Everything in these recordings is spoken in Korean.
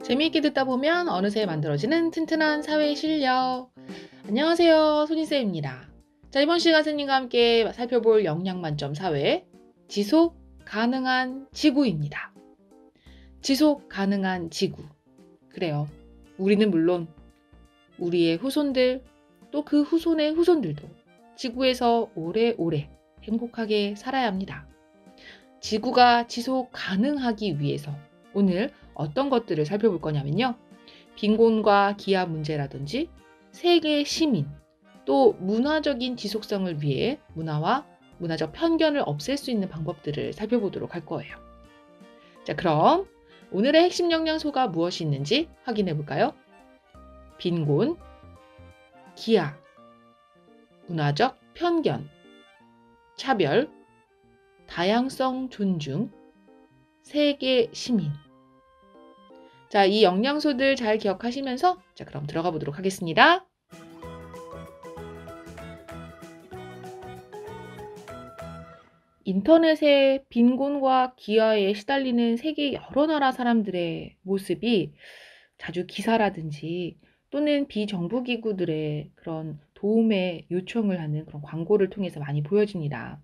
재미있게 듣다 보면 어느새 만들어지는 튼튼한 사회 실력. 안녕하세요, 손희쌤입니다. 자, 이번 시간 선생님과 함께 살펴볼 영양 만점 사회, 지속 가능한 지구입니다. 지속 가능한 지구. 그래요. 우리는 물론 우리의 후손들, 또 그 후손의 후손들도 지구에서 오래오래 행복하게 살아야 합니다. 지구가 지속 가능하기 위해서 오늘 어떤 것들을 살펴볼 거냐면요. 빈곤과 기아 문제라든지 세계 시민, 또 문화적인 지속성을 위해 문화와 문화적 편견을 없앨 수 있는 방법들을 살펴보도록 할 거예요. 자, 그럼 오늘의 핵심 영양소가 무엇이 있는지 확인해 볼까요? 빈곤, 기아, 문화적 편견, 차별, 다양성 존중, 세계 시민. 자, 이 영양소들 잘 기억하시면서 자, 그럼 들어가 보도록 하겠습니다. 인터넷에 빈곤과 기아에 시달리는 세계 여러 나라 사람들의 모습이 자주 기사라든지 또는 비정부 기구들의 그런 도움의 요청을 하는 그런 광고를 통해서 많이 보여집니다.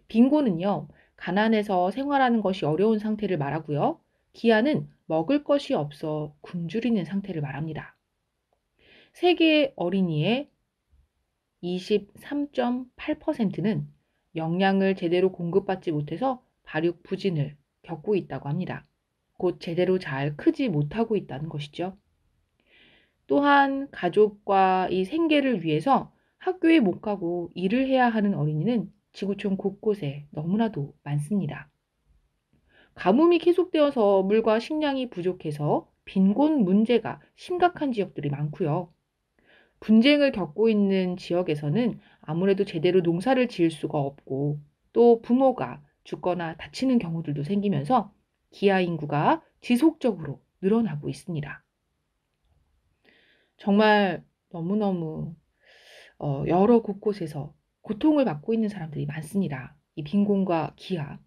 빈곤은요, 가난해서 생활하는 것이 어려운 상태를 말하고요. 기아는 먹을 것이 없어 굶주리는 상태를 말합니다. 세계 어린이의 23.8%는 영양을 제대로 공급받지 못해서 발육 부진을 겪고 있다고 합니다. 곧 제대로 잘 크지 못하고 있다는 것이죠. 또한 가족과 이 생계를 위해서 학교에 못 가고 일을 해야 하는 어린이는 지구촌 곳곳에 너무나도 많습니다. 가뭄이 계속되어서 물과 식량이 부족해서 빈곤 문제가 심각한 지역들이 많고요. 분쟁을 겪고 있는 지역에서는 아무래도 제대로 농사를 지을 수가 없고 또 부모가 죽거나 다치는 경우들도 생기면서 기아 인구가 지속적으로 늘어나고 있습니다. 정말 너무너무 여러 곳곳에서 고통을 받고 있는 사람들이 많습니다. 이 빈곤과 기아.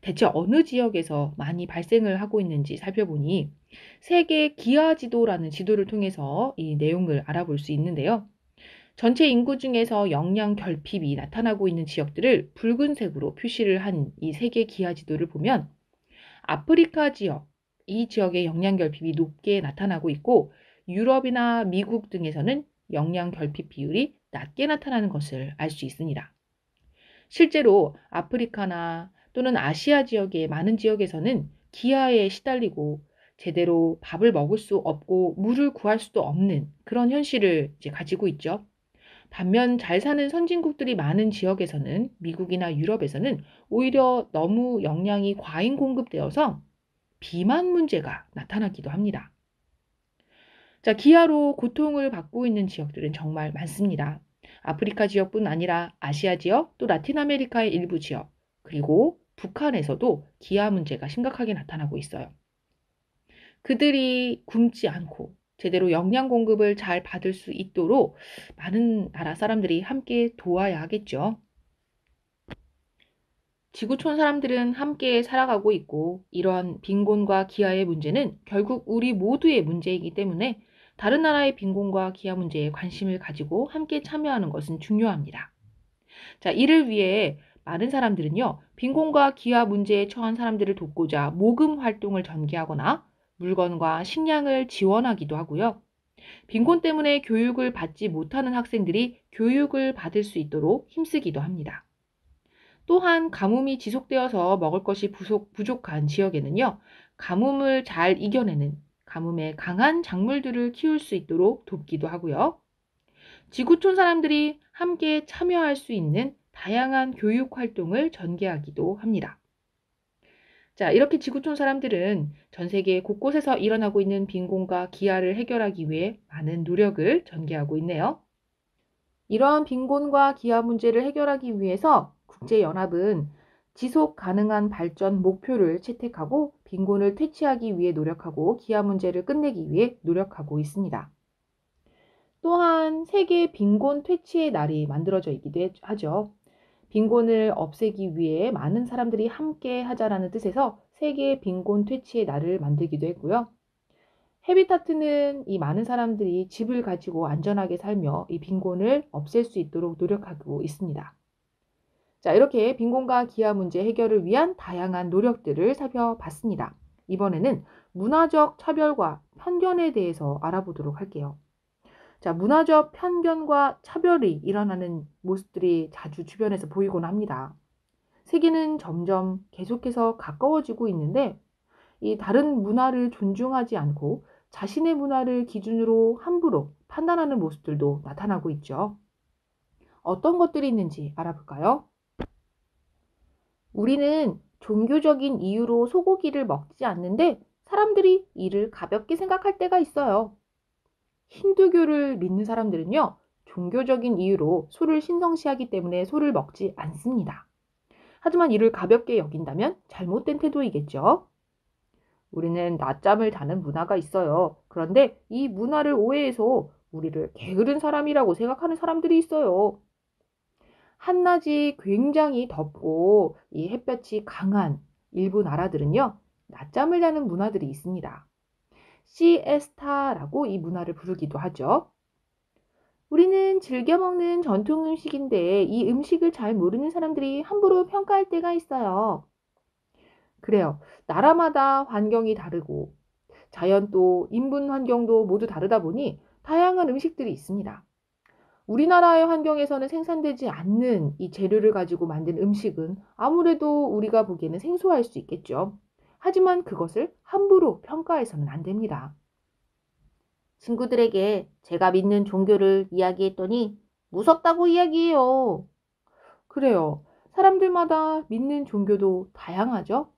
대체 어느 지역에서 많이 발생을 하고 있는지 살펴보니 세계 기아 지도라는 지도를 통해서 이 내용을 알아볼 수 있는데요. 전체 인구 중에서 영양 결핍이 나타나고 있는 지역들을 붉은색으로 표시를 한 이 세계 기아 지도를 보면 아프리카 지역, 이 지역의 영양 결핍이 높게 나타나고 있고 유럽이나 미국 등에서는 영양 결핍 비율이 낮게 나타나는 것을 알 수 있습니다. 실제로 아프리카나 또는 아시아 지역의 많은 지역에서는 기아에 시달리고 제대로 밥을 먹을 수 없고 물을 구할 수도 없는 그런 현실을 이제 가지고 있죠. 반면 잘 사는 선진국들이 많은 지역에서는 미국이나 유럽에서는 오히려 너무 영양이 과잉 공급되어서 비만 문제가 나타나기도 합니다. 자, 기아로 고통을 받고 있는 지역들은 정말 많습니다. 아프리카 지역뿐 아니라 아시아 지역, 또 라틴 아메리카의 일부 지역, 그리고 북한에서도 기아 문제가 심각하게 나타나고 있어요. 그들이 굶지 않고 제대로 영양 공급을 잘 받을 수 있도록 많은 나라 사람들이 함께 도와야 하겠죠. 지구촌 사람들은 함께 살아가고 있고 이러한 빈곤과 기아의 문제는 결국 우리 모두의 문제이기 때문에 다른 나라의 빈곤과 기아 문제에 관심을 가지고 함께 참여하는 것은 중요합니다. 자, 이를 위해 많은 사람들은요, 빈곤과 기아 문제에 처한 사람들을 돕고자 모금 활동을 전개하거나 물건과 식량을 지원하기도 하고요. 빈곤 때문에 교육을 받지 못하는 학생들이 교육을 받을 수 있도록 힘쓰기도 합니다. 또한 가뭄이 지속되어서 먹을 것이 부족한 지역에는요, 가뭄을 잘 이겨내는 가뭄에 강한 작물들을 키울 수 있도록 돕기도 하고요. 지구촌 사람들이 함께 참여할 수 있는 다양한 교육 활동을 전개하기도 합니다. 자, 이렇게 지구촌 사람들은 전 세계 곳곳에서 일어나고 있는 빈곤과 기아를 해결하기 위해 많은 노력을 전개하고 있네요. 이러한 빈곤과 기아 문제를 해결하기 위해서 국제연합은 지속 가능한 발전 목표를 채택하고 빈곤을 퇴치하기 위해 노력하고 기아 문제를 끝내기 위해 노력하고 있습니다. 또한 세계 빈곤 퇴치의 날이 만들어져 있기도 하죠. 빈곤을 없애기 위해 많은 사람들이 함께 하자라는 뜻에서 세계 빈곤 퇴치의 날을 만들기도 했고요. 헤비타트는 이 많은 사람들이 집을 가지고 안전하게 살며 이 빈곤을 없앨 수 있도록 노력하고 있습니다. 자, 이렇게 빈곤과 기아 문제 해결을 위한 다양한 노력들을 살펴봤습니다. 이번에는 문화적 차별과 편견에 대해서 알아보도록 할게요. 자, 문화적 편견과 차별이 일어나는 모습들이 자주 주변에서 보이곤 합니다. 세계는 점점 계속해서 가까워지고 있는데 이 다른 문화를 존중하지 않고 자신의 문화를 기준으로 함부로 판단하는 모습들도 나타나고 있죠. 어떤 것들이 있는지 알아볼까요? 우리는 종교적인 이유로 소고기를 먹지 않는데 사람들이 이를 가볍게 생각할 때가 있어요. 힌두교를 믿는 사람들은요, 종교적인 이유로 소를 신성시하기 때문에 소를 먹지 않습니다. 하지만 이를 가볍게 여긴다면 잘못된 태도이겠죠. 우리는 낮잠을 자는 문화가 있어요. 그런데 이 문화를 오해해서 우리를 게으른 사람이라고 생각하는 사람들이 있어요. 한낮이 굉장히 덥고 이 햇볕이 강한 일부 나라들은요, 낮잠을 자는 문화들이 있습니다. 시에스타라고 이 문화를 부르기도 하죠. 우리는 즐겨 먹는 전통 음식인데 이 음식을 잘 모르는 사람들이 함부로 평가할 때가 있어요. 그래요. 나라마다 환경이 다르고 자연 또 인분 환경도 모두 다르다 보니 다양한 음식들이 있습니다. 우리나라의 환경에서는 생산되지 않는 이 재료를 가지고 만든 음식은 아무래도 우리가 보기에는 생소할 수 있겠죠. 하지만 그것을 함부로 평가해서는 안 됩니다. 친구들에게 제가 믿는 종교를 이야기했더니 무섭다고 이야기해요. 그래요. 사람들마다 믿는 종교도 다양하죠.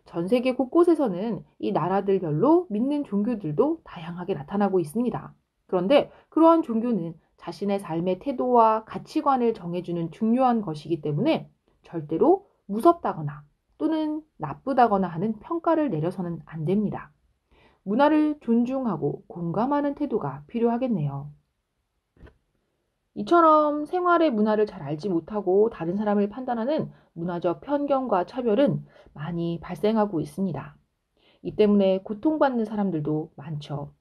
전 세계 곳곳에서는 이 나라들별로 믿는 종교들도 다양하게 나타나고 있습니다. 그런데 그러한 종교는 자신의 삶의 태도와 가치관을 정해주는 중요한 것이기 때문에 절대로 무섭다거나 또는 나쁘다거나 하는 평가를 내려서는 안 됩니다. 문화를 존중하고 공감하는 태도가 필요하겠네요. 이처럼 생활의 문화를 잘 알지 못하고 다른 사람을 판단하는 문화적 편견과 차별은 많이 발생하고 있습니다. 이 때문에 고통받는 사람들도 많죠.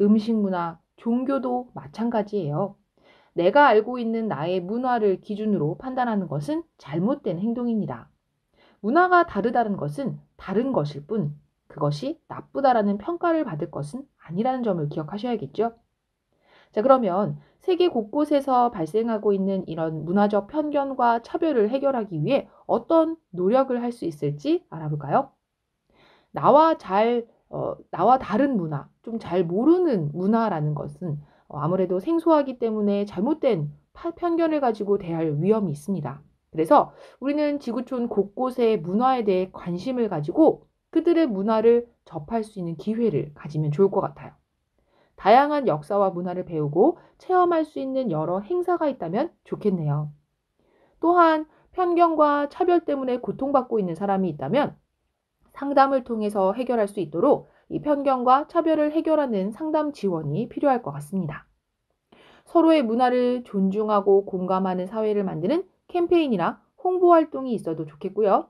음식 문화, 종교도 마찬가지예요. 내가 알고 있는 나의 문화를 기준으로 판단하는 것은 잘못된 행동입니다. 문화가 다르다는 것은 다른 것일 뿐, 그것이 나쁘다라는 평가를 받을 것은 아니라는 점을 기억하셔야겠죠? 자, 그러면 세계 곳곳에서 발생하고 있는 이런 문화적 편견과 차별을 해결하기 위해 어떤 노력을 할 수 있을지 알아볼까요? 나와 다른 문화, 좀 잘 모르는 문화라는 것은 아무래도 생소하기 때문에 잘못된 편견을 가지고 대할 위험이 있습니다. 그래서 우리는 지구촌 곳곳의 문화에 대해 관심을 가지고 그들의 문화를 접할 수 있는 기회를 가지면 좋을 것 같아요. 다양한 역사와 문화를 배우고 체험할 수 있는 여러 행사가 있다면 좋겠네요. 또한 편견과 차별 때문에 고통받고 있는 사람이 있다면 상담을 통해서 해결할 수 있도록 이 편견과 차별을 해결하는 상담 지원이 필요할 것 같습니다. 서로의 문화를 존중하고 공감하는 사회를 만드는 캠페인이나 홍보 활동이 있어도 좋겠고요.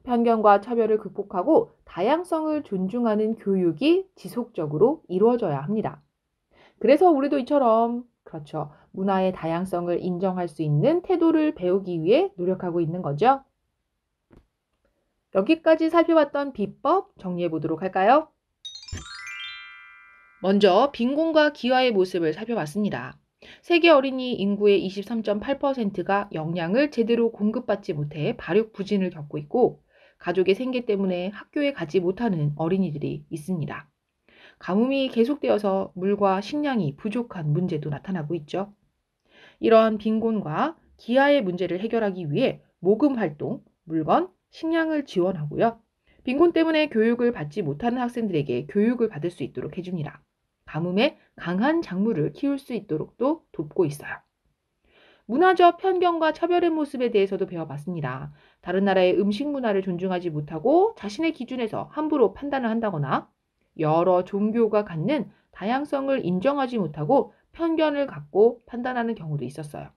편견과 차별을 극복하고 다양성을 존중하는 교육이 지속적으로 이루어져야 합니다. 그래서 우리도 이처럼 그렇죠. 문화의 다양성을 인정할 수 있는 태도를 배우기 위해 노력하고 있는 거죠. 여기까지 살펴봤던 비법 정리해 보도록 할까요? 먼저 빈곤과 기아의 모습을 살펴봤습니다. 세계 어린이 인구의 23.8%가 영양을 제대로 공급받지 못해 발육부진을 겪고 있고 가족의 생계 때문에 학교에 가지 못하는 어린이들이 있습니다. 가뭄이 계속되어서 물과 식량이 부족한 문제도 나타나고 있죠. 이러한 빈곤과 기아의 문제를 해결하기 위해 모금 활동, 물건, 식량을 지원하고요. 빈곤 때문에 교육을 받지 못하는 학생들에게 교육을 받을 수 있도록 해줍니다. 가뭄에 강한 작물을 키울 수 있도록도 돕고 있어요. 문화적 편견과 차별의 모습에 대해서도 배워봤습니다. 다른 나라의 음식 문화를 존중하지 못하고 자신의 기준에서 함부로 판단을 한다거나 여러 종교가 갖는 다양성을 인정하지 못하고 편견을 갖고 판단하는 경우도 있었어요.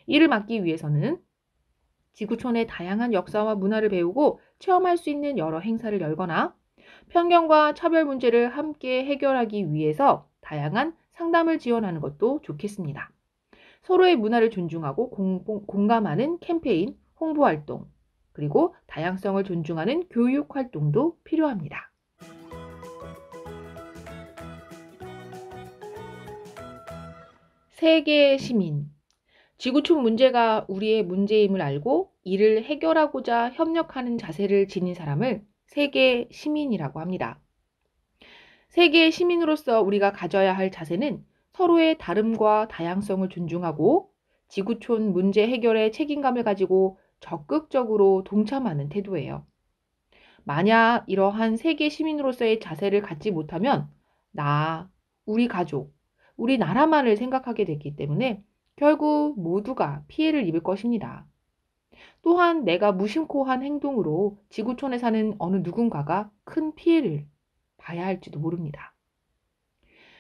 이를 막기 위해서는 지구촌의 다양한 역사와 문화를 배우고 체험할 수 있는 여러 행사를 열거나 편견과 차별 문제를 함께 해결하기 위해서 다양한 상담을 지원하는 것도 좋겠습니다. 서로의 문화를 존중하고 공감하는 캠페인, 홍보 활동, 그리고 다양성을 존중하는 교육 활동도 필요합니다. 세계의 시민. 지구촌 문제가 우리의 문제임을 알고 이를 해결하고자 협력하는 자세를 지닌 사람을 세계 시민이라고 합니다. 세계 시민으로서 우리가 가져야 할 자세는 서로의 다름과 다양성을 존중하고 지구촌 문제 해결에 책임감을 가지고 적극적으로 동참하는 태도예요. 만약 이러한 세계 시민으로서의 자세를 갖지 못하면 나, 우리 가족, 우리 나라만을 생각하게 됐기 때문에 결국 모두가 피해를 입을 것입니다. 또한 내가 무심코 한 행동으로 지구촌에 사는 어느 누군가가 큰 피해를 봐야 할지도 모릅니다.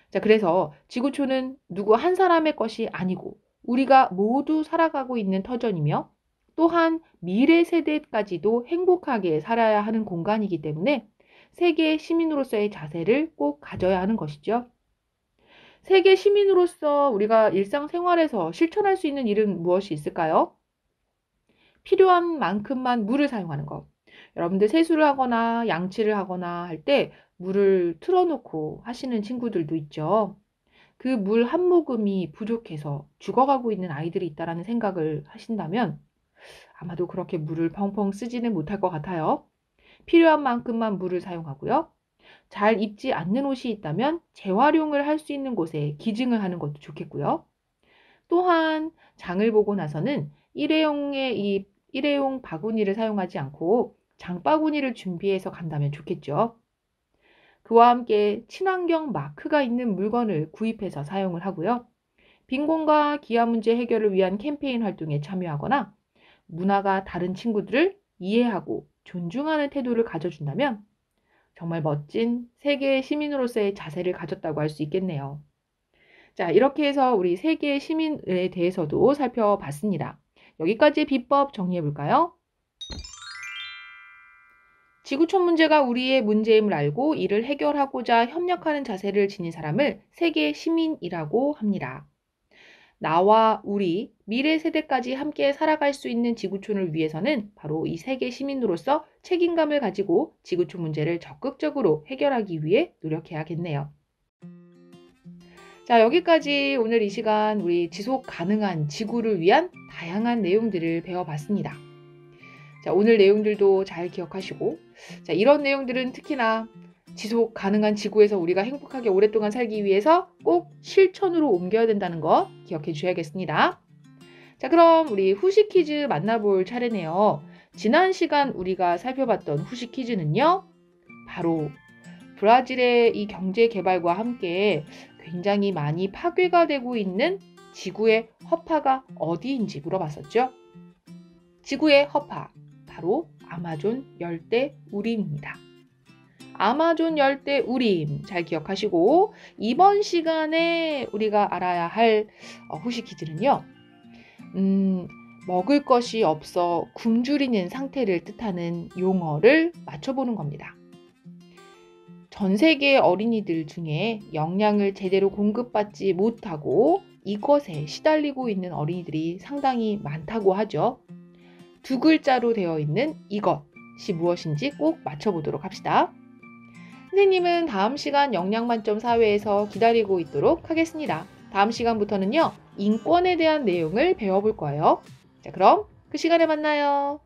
자, 그래서 지구촌은 누구 한 사람의 것이 아니고 우리가 모두 살아가고 있는 터전이며 또한 미래 세대까지도 행복하게 살아야 하는 공간이기 때문에 세계 시민으로서의 자세를 꼭 가져야 하는 것이죠. 세계 시민으로서 우리가 일상생활에서 실천할 수 있는 일은 무엇이 있을까요? 필요한 만큼만 물을 사용하는 것. 여러분들 세수를 하거나 양치를 하거나 할 때 물을 틀어놓고 하시는 친구들도 있죠. 그 물 한 모금이 부족해서 죽어가고 있는 아이들이 있다는 생각을 하신다면 아마도 그렇게 물을 펑펑 쓰지는 못할 것 같아요. 필요한 만큼만 물을 사용하고요. 잘 입지 않는 옷이 있다면 재활용을 할 수 있는 곳에 기증을 하는 것도 좋겠고요. 또한 장을 보고 나서는 일회용 바구니를 사용하지 않고 장바구니를 준비해서 간다면 좋겠죠. 그와 함께 친환경 마크가 있는 물건을 구입해서 사용을 하고요. 빈곤과 기아 문제 해결을 위한 캠페인 활동에 참여하거나 문화가 다른 친구들을 이해하고 존중하는 태도를 가져준다면 정말 멋진 세계의 시민으로서의 자세를 가졌다고 할 수 있겠네요. 자, 이렇게 해서 우리 세계의 시민에 대해서도 살펴봤습니다. 여기까지 비법 정리해 볼까요? 지구촌 문제가 우리의 문제임을 알고 이를 해결하고자 협력하는 자세를 지닌 사람을 세계 시민이라고 합니다. 나와 우리, 미래 세대까지 함께 살아갈 수 있는 지구촌을 위해서는 바로 이 세계 시민으로서 책임감을 가지고 지구촌 문제를 적극적으로 해결하기 위해 노력해야겠네요. 자, 여기까지 오늘 이 시간 우리 지속 가능한 지구를 위한 다양한 내용들을 배워봤습니다. 자, 오늘 내용들도 잘 기억하시고, 자, 이런 내용들은 특히나 지속 가능한 지구에서 우리가 행복하게 오랫동안 살기 위해서 꼭 실천으로 옮겨야 된다는 거 기억해 주셔야겠습니다. 자, 그럼 우리 후식 퀴즈 만나볼 차례네요. 지난 시간 우리가 살펴봤던 후식 퀴즈는요, 바로 브라질의 이 경제 개발과 함께 굉장히 많이 파괴가 되고 있는 지구의 허파가 어디인지 물어봤었죠. 지구의 허파, 바로 아마존 열대 우림입니다. 아마존 열대 우림 잘 기억하시고 이번 시간에 우리가 알아야 할 후식 퀴즈는요. 먹을 것이 없어 굶주리는 상태를 뜻하는 용어를 맞춰보는 겁니다. 전 세계 어린이들 중에 영양을 제대로 공급받지 못하고 이것에 시달리고 있는 어린이들이 상당히 많다고 하죠. 두 글자로 되어 있는 이것이 무엇인지 꼭 맞춰보도록 합시다. 선생님은 다음 시간 영양만점 사회에서 기다리고 있도록 하겠습니다. 다음 시간부터는요, 인권에 대한 내용을 배워볼 거예요. 자, 그럼 그 시간에 만나요.